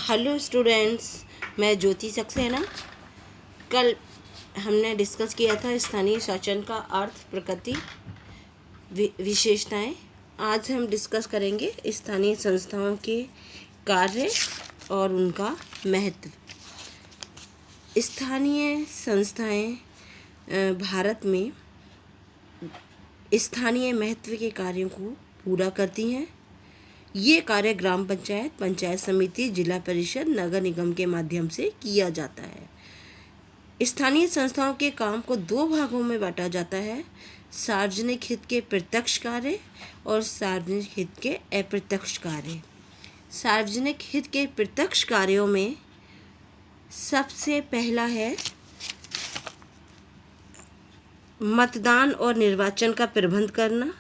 Hello students, मैं ज्योति सक्सेना। कल हमने डिस्कस किया था स्थानीय शासन का अर्थ, प्रकृति, विशेषताएं। आज हम डिस्कस करेंगे स्थानीय संस्थाओं के कार्य और उनका महत्व। स्थानीय संस्थाएं भारत में स्थानीय महत्व के कार्यों को पूरा करती हैं। ये कार्य ग्राम पंचायत, पंचायत समिति, जिला परिषद, नगर निगम के माध्यम से किया जाता है। स्थानीय संस्थाओं के काम को दो भागों में बांटा जाता है: सार्वजनिक हित के प्रत्यक्ष कार्य और सार्वजनिक हित के अप्रत्यक्ष कार्य। सार्वजनिक हित के प्रत्यक्ष कार्यों में सबसे पहला है मतदान और निर्वाचन का प्रबंध करना,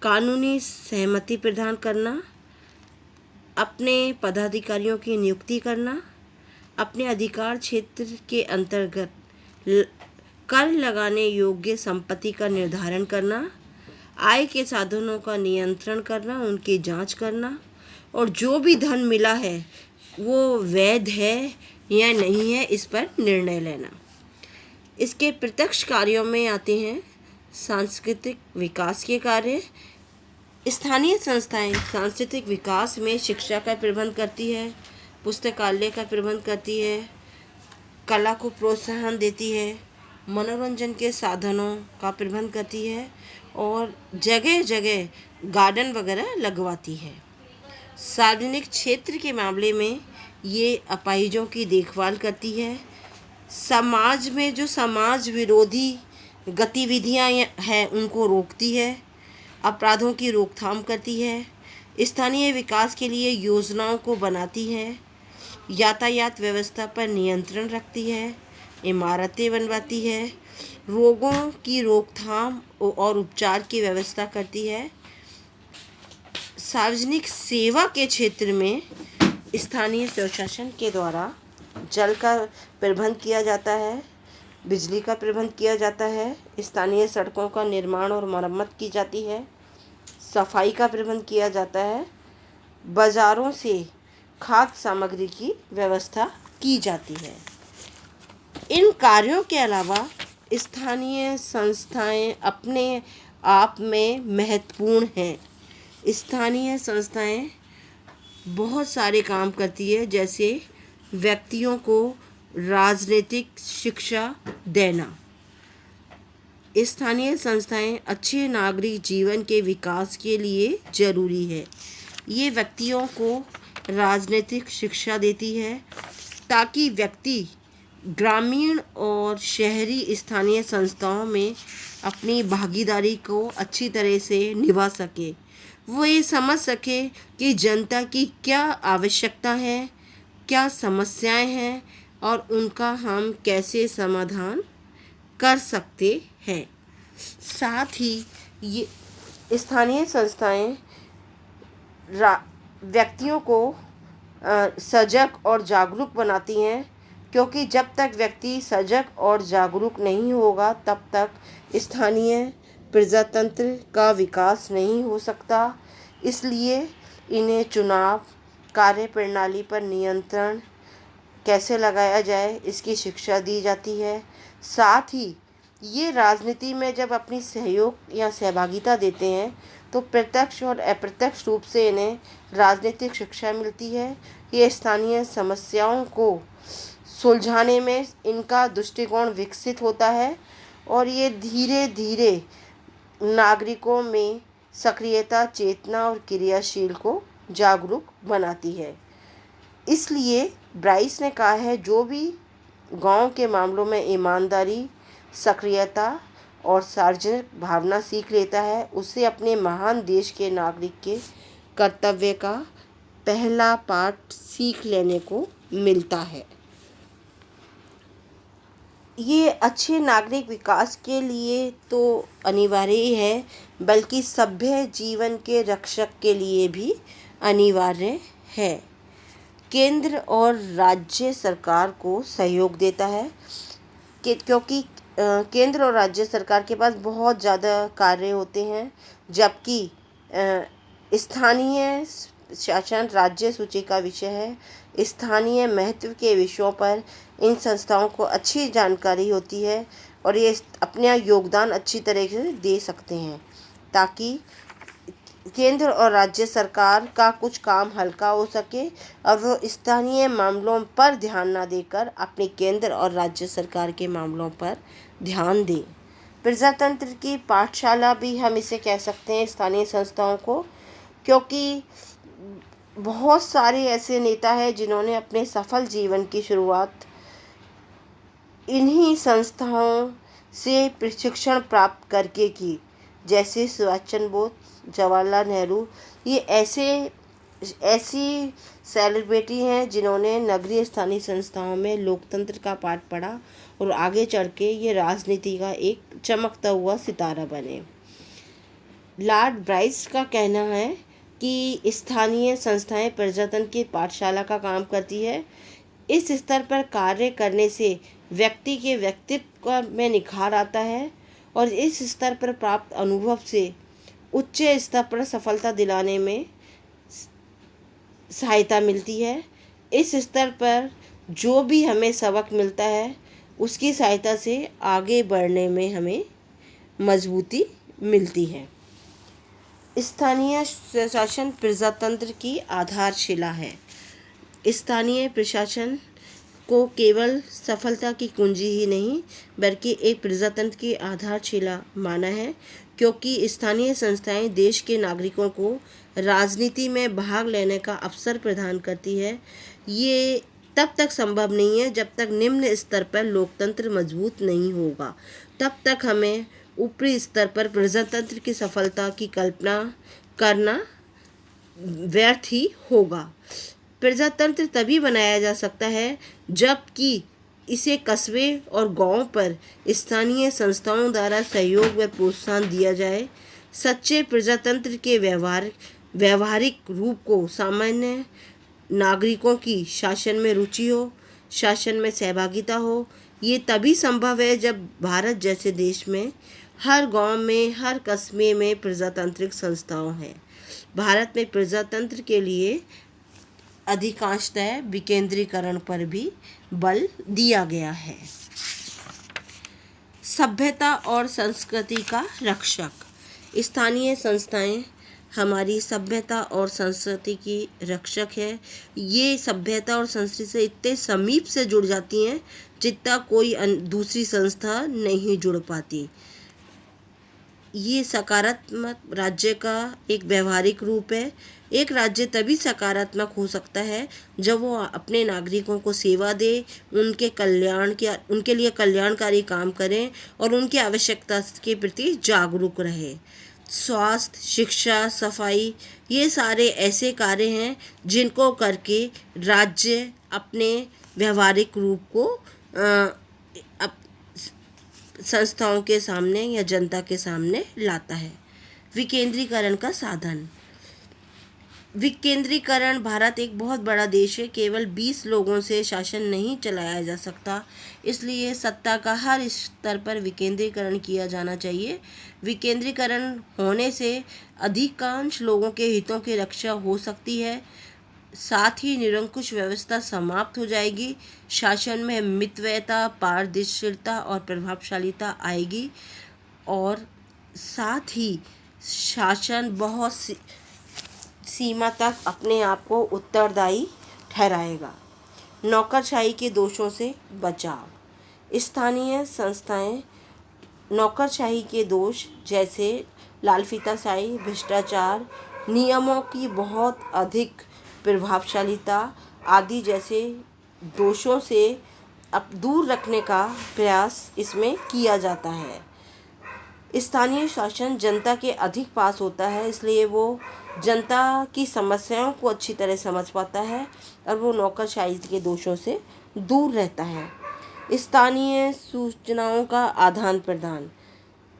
कानूनी सहमति प्रदान करना, अपने पदाधिकारियों की नियुक्ति करना, अपने अधिकार क्षेत्र के अंतर्गत कर लगाने योग्य संपत्ति का निर्धारण करना, आय के साधनों का नियंत्रण करना, उनकी जांच करना, और जो भी धन मिला है वो वैध है या नहीं है इस पर निर्णय लेना। इसके प्रत्यक्ष कार्यों में आते हैं सांस्कृतिक विकास के कार्य। स्थानीय संस्थाएं सांस्कृतिक विकास में शिक्षा का प्रबंध करती है, पुस्तकालय का प्रबंध करती है, कला को प्रोत्साहन देती है, मनोरंजन के साधनों का प्रबंध करती है और जगह जगह गार्डन वगैरह लगवाती है। सार्वजनिक क्षेत्र के मामले में ये अपाहिजों की देखभाल करती है। समाज में जो समाज विरोधी गतिविधियां हैं उनको रोकती है, अपराधों की रोकथाम करती है, स्थानीय विकास के लिए योजनाओं को बनाती है, यातायात व्यवस्था पर नियंत्रण रखती है, इमारतें बनवाती है, रोगों की रोकथाम और उपचार की व्यवस्था करती है। सार्वजनिक सेवा के क्षेत्र में स्थानीय स्वशासन के द्वारा जल का प्रबंध किया जाता है, बिजली का प्रबंध किया जाता है, स्थानीय सड़कों का निर्माण और मरम्मत की जाती है, सफाई का प्रबंध किया जाता है, बाज़ारों से खाद्य सामग्री की व्यवस्था की जाती है। इन कार्यों के अलावा स्थानीय संस्थाएं अपने आप में महत्वपूर्ण हैं। स्थानीय संस्थाएं बहुत सारे काम करती है, जैसे व्यक्तियों को राजनीतिक शिक्षा देना। स्थानीय संस्थाएं अच्छे नागरिक जीवन के विकास के लिए ज़रूरी है। ये व्यक्तियों को राजनीतिक शिक्षा देती है ताकि व्यक्ति ग्रामीण और शहरी स्थानीय संस्थाओं में अपनी भागीदारी को अच्छी तरह से निभा सके। वो ये समझ सके कि जनता की क्या आवश्यकता है, क्या समस्याएं हैं और उनका हम कैसे समाधान कर सकते हैं। साथ ही ये स्थानीय संस्थाएं व्यक्तियों को सजग और जागरूक बनाती हैं, क्योंकि जब तक व्यक्ति सजग और जागरूक नहीं होगा तब तक स्थानीय प्रजातंत्र का विकास नहीं हो सकता। इसलिए इन्हें चुनाव, कार्यप्रणाली पर नियंत्रण कैसे लगाया जाए इसकी शिक्षा दी जाती है। साथ ही ये राजनीति में जब अपनी सहयोग या सहभागिता देते हैं तो प्रत्यक्ष और अप्रत्यक्ष रूप से इन्हें राजनीतिक शिक्षा मिलती है। ये स्थानीय समस्याओं को सुलझाने में इनका दृष्टिकोण विकसित होता है और ये धीरे धीरे नागरिकों में सक्रियता, चेतना और क्रियाशील को जागरूक बनाती है। इसलिए ब्राइस ने कहा है, जो भी गांव के मामलों में ईमानदारी, सक्रियता और सार्वजनिक भावना सीख लेता है, उसे अपने महान देश के नागरिक के कर्तव्य का पहला पाठ सीख लेने को मिलता है। ये अच्छे नागरिक विकास के लिए तो अनिवार्य ही है, बल्कि सभ्य जीवन के रक्षक के लिए भी अनिवार्य है। केंद्र और राज्य सरकार को सहयोग देता है क्योंकि केंद्र और राज्य सरकार के पास बहुत ज़्यादा कार्य होते हैं, जबकि स्थानीय शासन राज्य सूची का विषय है। स्थानीय महत्व के विषयों पर इन संस्थाओं को अच्छी जानकारी होती है और ये अपना योगदान अच्छी तरह से दे सकते हैं ताकि केंद्र और राज्य सरकार का कुछ काम हल्का हो सके और वो स्थानीय मामलों पर ध्यान ना देकर अपने केंद्र और राज्य सरकार के मामलों पर ध्यान दें। प्रजातंत्र की पाठशाला भी हम इसे कह सकते हैं स्थानीय संस्थाओं को, क्योंकि बहुत सारे ऐसे नेता हैं जिन्होंने अपने सफल जीवन की शुरुआत इन्हीं संस्थाओं से प्रशिक्षण प्राप्त करके की, जैसे सुभाष चंद्र बोस, जवाहरलाल नेहरू। ये ऐसी सेलिब्रिटी हैं जिन्होंने नगरीय स्थानीय संस्थाओं में लोकतंत्र का पाठ पढ़ा और आगे चढ़ के ये राजनीति का एक चमकता हुआ सितारा बने। लॉर्ड ब्राइस का कहना है कि स्थानीय संस्थाएं प्रजातंत्र की पाठशाला का काम करती है। इस स्तर पर कार्य करने से व्यक्ति के व्यक्तित्व में निखार आता है और इस स्तर पर प्राप्त अनुभव से उच्च स्तर पर सफलता दिलाने में सहायता मिलती है। इस स्तर पर जो भी हमें सबक मिलता है उसकी सहायता से आगे बढ़ने में हमें मजबूती मिलती है। स्थानीय प्रशासन प्रजातंत्र की आधारशिला है। स्थानीय प्रशासन को केवल सफलता की कुंजी ही नहीं बल्कि एक प्रजातंत्र की आधारशिला माना है, क्योंकि स्थानीय संस्थाएं देश के नागरिकों को राजनीति में भाग लेने का अवसर प्रदान करती है। ये तब तक संभव नहीं है जब तक निम्न स्तर पर लोकतंत्र मजबूत नहीं होगा। तब तक हमें ऊपरी स्तर पर प्रजातंत्र की सफलता की कल्पना करना व्यर्थ ही होगा। प्रजातंत्र तभी बनाया जा सकता है जबकि इसे कस्बे और गांवों पर स्थानीय संस्थाओं द्वारा सहयोग व प्रोत्साहन दिया जाए। सच्चे प्रजातंत्र के व्यवहारिक रूप को सामान्य नागरिकों की शासन में रुचि हो, शासन में सहभागिता हो। ये तभी संभव है जब भारत जैसे देश में हर गांव में, हर कस्बे में प्रजातांत्रिक संस्थाओं हैं। भारत में प्रजातंत्र के लिए अधिकांशतः विकेंद्रीकरण पर भी बल दिया गया है। सभ्यता और संस्कृति का रक्षक। स्थानीय संस्थाएं हमारी सभ्यता और संस्कृति की रक्षक है। ये सभ्यता और संस्कृति से इतने समीप से जुड़ जाती हैं जितना कोई दूसरी संस्था नहीं जुड़ पाती। ये सकारात्मक राज्य का एक व्यवहारिक रूप है। एक राज्य तभी सकारात्मक हो सकता है जब वो अपने नागरिकों को सेवा दे, उनके लिए कल्याणकारी काम करें और उनकी आवश्यकता के प्रति जागरूक रहे। स्वास्थ्य, शिक्षा, सफाई, ये सारे ऐसे कार्य हैं जिनको करके राज्य अपने व्यवहारिक रूप को संस्थाओं के सामने या जनता के सामने लाता है। विकेंद्रीकरण का साधन। विकेंद्रीकरण। भारत एक बहुत बड़ा देश है। केवल 20 लोगों से शासन नहीं चलाया जा सकता, इसलिए सत्ता का हर स्तर पर विकेंद्रीकरण किया जाना चाहिए। विकेंद्रीकरण होने से अधिकांश लोगों के हितों की रक्षा हो सकती है, साथ ही निरंकुश व्यवस्था समाप्त हो जाएगी। शासन में मितव्ययता, पारदर्शिता और प्रभावशालीता आएगी और साथ ही शासन बहुत सीमा तक अपने आप को उत्तरदायी ठहराएगा। नौकरशाही के दोषों से बचाव। स्थानीय संस्थाएं नौकरशाही के दोष जैसे लालफीताशाही, भ्रष्टाचार, नियमों की बहुत अधिक प्रभावशालीता आदि जैसे दोषों से अब दूर रखने का प्रयास इसमें किया जाता है। स्थानीय शासन जनता के अधिक पास होता है, इसलिए वो जनता की समस्याओं को अच्छी तरह समझ पाता है और वो नौकरशाही के दोषों से दूर रहता है। स्थानीय सूचनाओं का आदान प्रदान।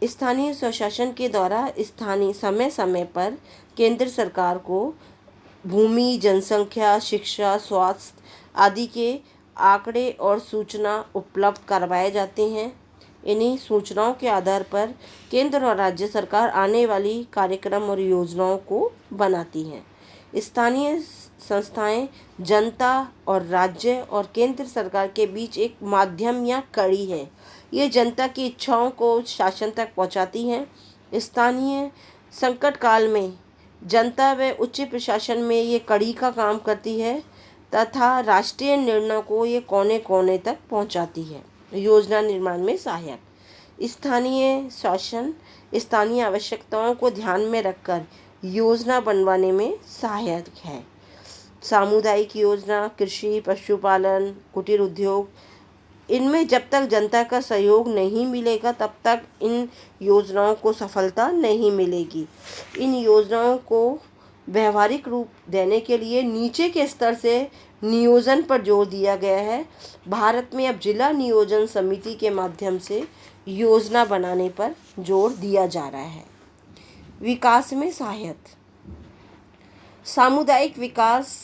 स्थानीय स्वशासन के द्वारा स्थानीय समय समय पर केंद्र सरकार को भूमि, जनसंख्या, शिक्षा, स्वास्थ्य आदि के आंकड़े और सूचना उपलब्ध करवाए जाते हैं। इन्हीं सूचनाओं के आधार पर केंद्र और राज्य सरकार आने वाली कार्यक्रम और योजनाओं को बनाती हैं। स्थानीय संस्थाएं जनता और राज्य और केंद्र सरकार के बीच एक माध्यम या कड़ी है। ये जनता की इच्छाओं को शासन तक पहुंचाती हैं। स्थानीय संकट काल में जनता व उच्च प्रशासन में ये कड़ी का काम करती है तथा राष्ट्रीय निर्णय को ये कोने कोने तक पहुंचाती है। योजना निर्माण में सहायक। स्थानीय शासन स्थानीय आवश्यकताओं को ध्यान में रखकर योजना बनवाने में सहायक है। सामुदायिक योजना, कृषि, पशुपालन, कुटीर उद्योग, इनमें जब तक जनता का सहयोग नहीं मिलेगा तब तक इन योजनाओं को सफलता नहीं मिलेगी। इन योजनाओं को व्यवहारिक रूप देने के लिए नीचे के स्तर से नियोजन पर जोर दिया गया है। भारत में अब जिला नियोजन समिति के माध्यम से योजना बनाने पर जोर दिया जा रहा है। विकास में सहायक। सामुदायिक विकास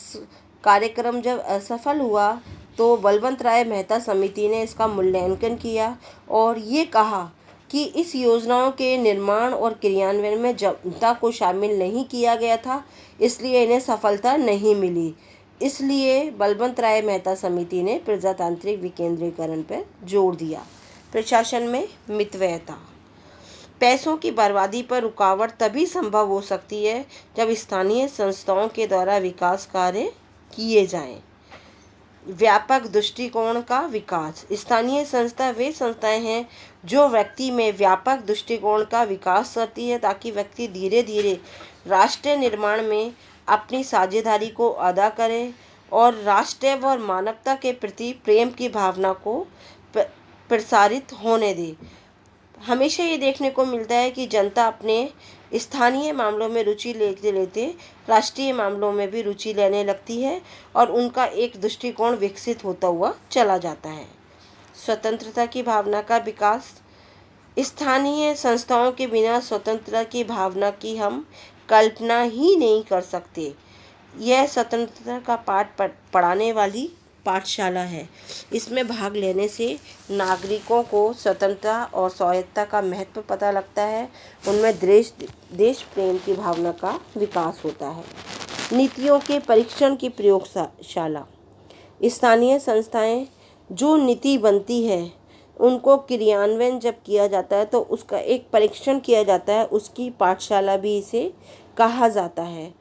कार्यक्रम जब असफल हुआ तो बलवंत राय मेहता समिति ने इसका मूल्यांकन किया और ये कहा कि इस योजनाओं के निर्माण और क्रियान्वयन में जनता को शामिल नहीं किया गया था, इसलिए इन्हें सफलता नहीं मिली। इसलिए बलवंत राय मेहता समिति ने प्रजातांत्रिक विकेंद्रीकरण पर जोर दिया। प्रशासन में मितव्ययता। पैसों की बर्बादी पर रुकावट तभी संभव हो सकती है जब स्थानीय संस्थाओं के द्वारा विकास कार्य किए जाएं। व्यापक दृष्टिकोण का विकास। स्थानीय संस्था वे संस्थाएं हैं जो व्यक्ति में व्यापक दृष्टिकोण का विकास करती है ताकि व्यक्ति धीरे धीरे राष्ट्र निर्माण में अपनी साझेदारी को अदा करे और राष्ट्र व मानवता के प्रति प्रेम की भावना को प्रसारित होने दे। हमेशा ये देखने को मिलता है कि जनता अपने स्थानीय मामलों में रुचि लेते लेते राष्ट्रीय मामलों में भी रुचि लेने लगती है और उनका एक दृष्टिकोण विकसित होता हुआ चला जाता है। स्वतंत्रता की भावना का विकास। स्थानीय संस्थाओं के बिना स्वतंत्रता की भावना की हम कल्पना ही नहीं कर सकते। यह स्वतंत्रता का पाठ पढ़ाने वाली पाठशाला है। इसमें भाग लेने से नागरिकों को स्वतंत्रता और स्वायत्तता का महत्व पता लगता है। उनमें देश प्रेम की भावना का विकास होता है। नीतियों के परीक्षण की प्रयोगशाला। स्थानीय संस्थाएं जो नीति बनती है उनको क्रियान्वयन जब किया जाता है तो उसका एक परीक्षण किया जाता है, उसकी पाठशाला भी इसे कहा जाता है।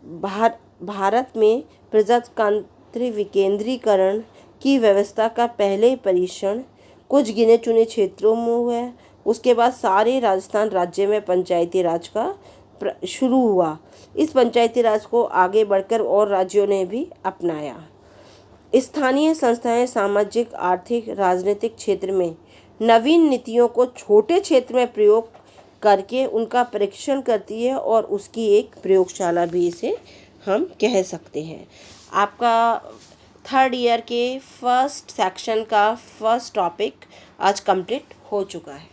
भारत में प्रजातांत्रिक विकेंद्रीकरण की व्यवस्था का पहले परीक्षण कुछ गिने चुने क्षेत्रों में हुआ है। उसके बाद सारे राजस्थान राज्य में पंचायती राज का शुरू हुआ। इस पंचायती राज को आगे बढ़कर और राज्यों ने भी अपनाया। स्थानीय संस्थाएं सामाजिक, आर्थिक, राजनीतिक क्षेत्र में नवीन नीतियों को छोटे क्षेत्र में प्रयोग करके उनका परीक्षण करती है और उसकी एक प्रयोगशाला भी इसे हम कह सकते हैं। आपका थर्ड ईयर के फर्स्ट सेक्शन का फर्स्ट टॉपिक आज कंप्लीट हो चुका है।